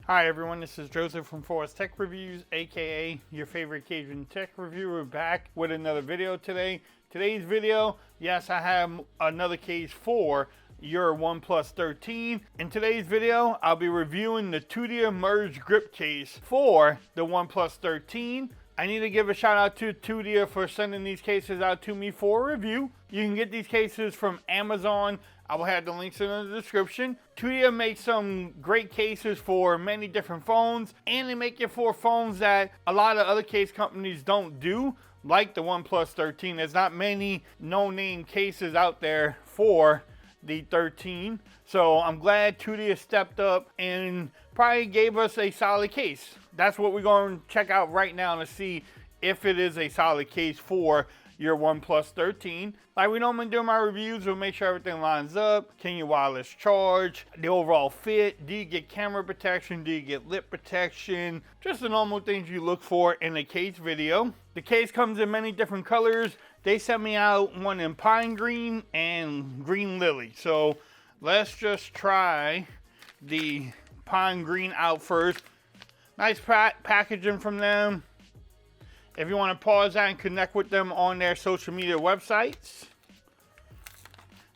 Hi everyone, this is Joseph from Forest Tech Reviews, aka your favorite Cajun tech reviewer, back with another video today. Today's video, yes, I have another case for your OnePlus 13. In today's video, I'll be reviewing the Tudia MergeGrip case for the OnePlus 13. I need to give a shout out to Tudia for sending these cases out to me for a review. You can get these cases from Amazon. I will have the links in the description. Tudia makes some great cases for many different phones, and they make it for phones that a lot of other case companies don't do, like the OnePlus 13. There's not many no-name cases out there for the 13. So I'm glad Tudia stepped up and probably gave us a solid case. That's what we're going to check out right now to see if it is a solid case for your OnePlus 13. Like we normally do in my reviews, we'll make sure everything lines up. Can you wireless charge? The overall fit. Do you get camera protection? Do you get lip protection? Just the normal things you look for in a case video. The case comes in many different colors. They sent me out one in pine green and green lily. So let's just try the pine green out first. Nice packaging from them. If you want to pause that and connect with them on their social media websites,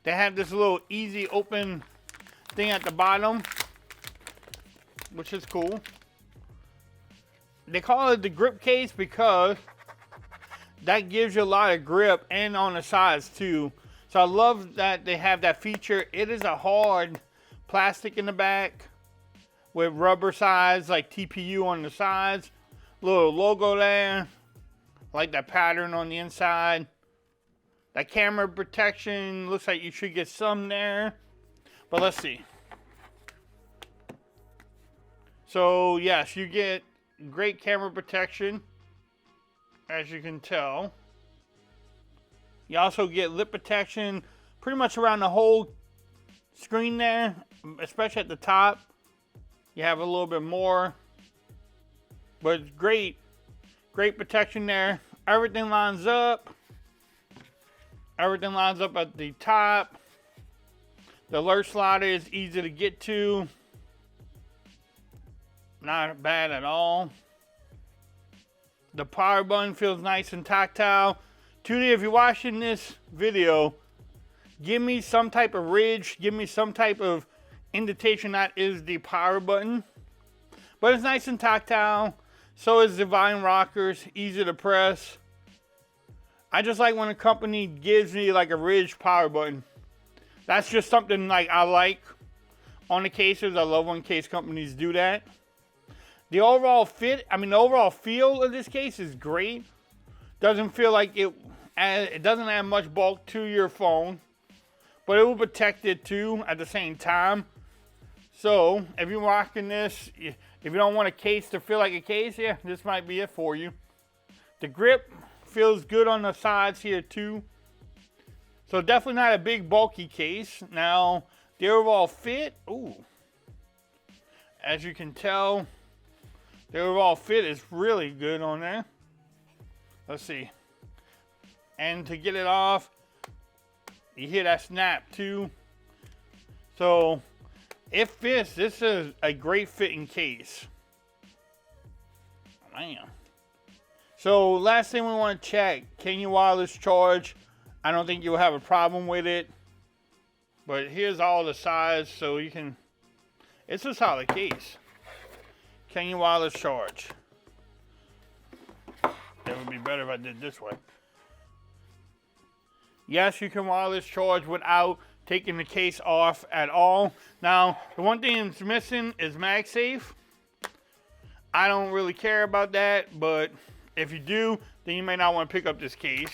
they have this little easy open thing at the bottom, which is cool. They call it the grip case because that gives you a lot of grip, and on the sides too. So I love that they have that feature. It is a hard plastic in the back with rubber sides like TPU on the sides. Little logo there. Like that pattern on the inside. That camera protection looks like you should get some there. But let's see. So yes, you get great camera protection, as you can tell. You also get lip protection pretty much around the whole screen there, especially at the top. You have a little bit more. But it's great. Great protection there. Everything lines up. Everything lines up at the top. The alert slider is easy to get to. Not bad at all. The power button feels nice and tactile. Tudia, if you're watching this video, give me some type of ridge. Give me some type of indentation that is the power button. But it's nice and tactile. So is the volume rockers, easy to press. I just like when a company gives me like a ridge power button. That's just something like I like on the cases. I love when case companies do that. The overall fit, the overall feel of this case is great. Doesn't feel like it doesn't add much bulk to your phone, but it will protect it too at the same time. So if you're rocking this, if you don't want a case to feel like a case, yeah, this might be it for you. The grip feels good on the sides here too. So definitely not a big bulky case. Now, the overall fit, ooh. As you can tell, the overall fit is really good on there. Let's see. And to get it off, you hear that snap too. So it fits. This is a great fitting case. Man. So last thing we want to check, can you wireless charge? I don't think you'll have a problem with it. But here's all the sides, so you can, it's a solid case. Can you wireless charge? It would be better if I did this way. Yes, you can wireless charge without taking the case off at all. Now, the one thing that's missing is MagSafe. I don't really care about that, but if you do, then you may not want to pick up this case.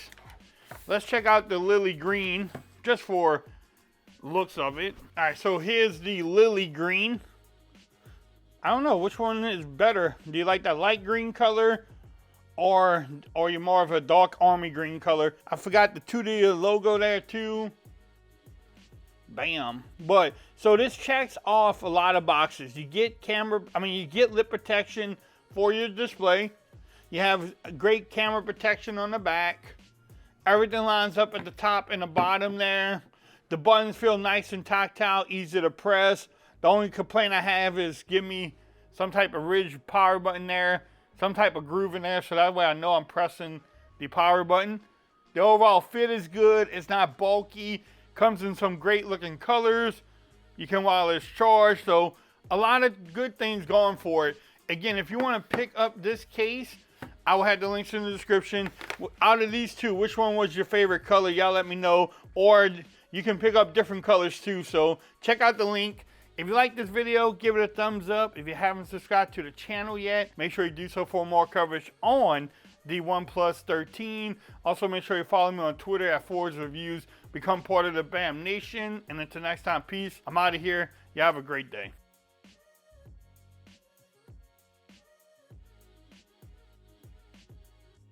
Let's check out the lily green, just for looks of it. All right, so here's the lily green. I don't know, which one is better? Do you like that light green color? Or you're more of a dark army green color? I forgot the Tudia logo there too. Bam. But so this checks off a lot of boxes. You get you get lip protection for your display. You have great camera protection on the back. Everything lines up at the top and the bottom there. The buttons feel nice and tactile, easy to press. The only complaint I have is give me some type of ridge power button there, some type of groove in there, so that way I know I'm pressing the power button. The overall fit is good. It's not bulky. Comes in some great looking colors. You can wireless charge, so a lot of good things going for it. Again, if you want to pick up this case, I will have the links in the description. Out of these two, which one was your favorite color? Y'all let me know. Or you can pick up different colors too, so check out the link. If you like this video, give it a thumbs up. If you haven't subscribed to the channel yet, make sure you do so for more coverage on the OnePlus 13. Also, make sure you follow me on Twitter at @ForwardsReviews. Become part of the BAM Nation. And until next time, peace. I'm out of here. You have a great day.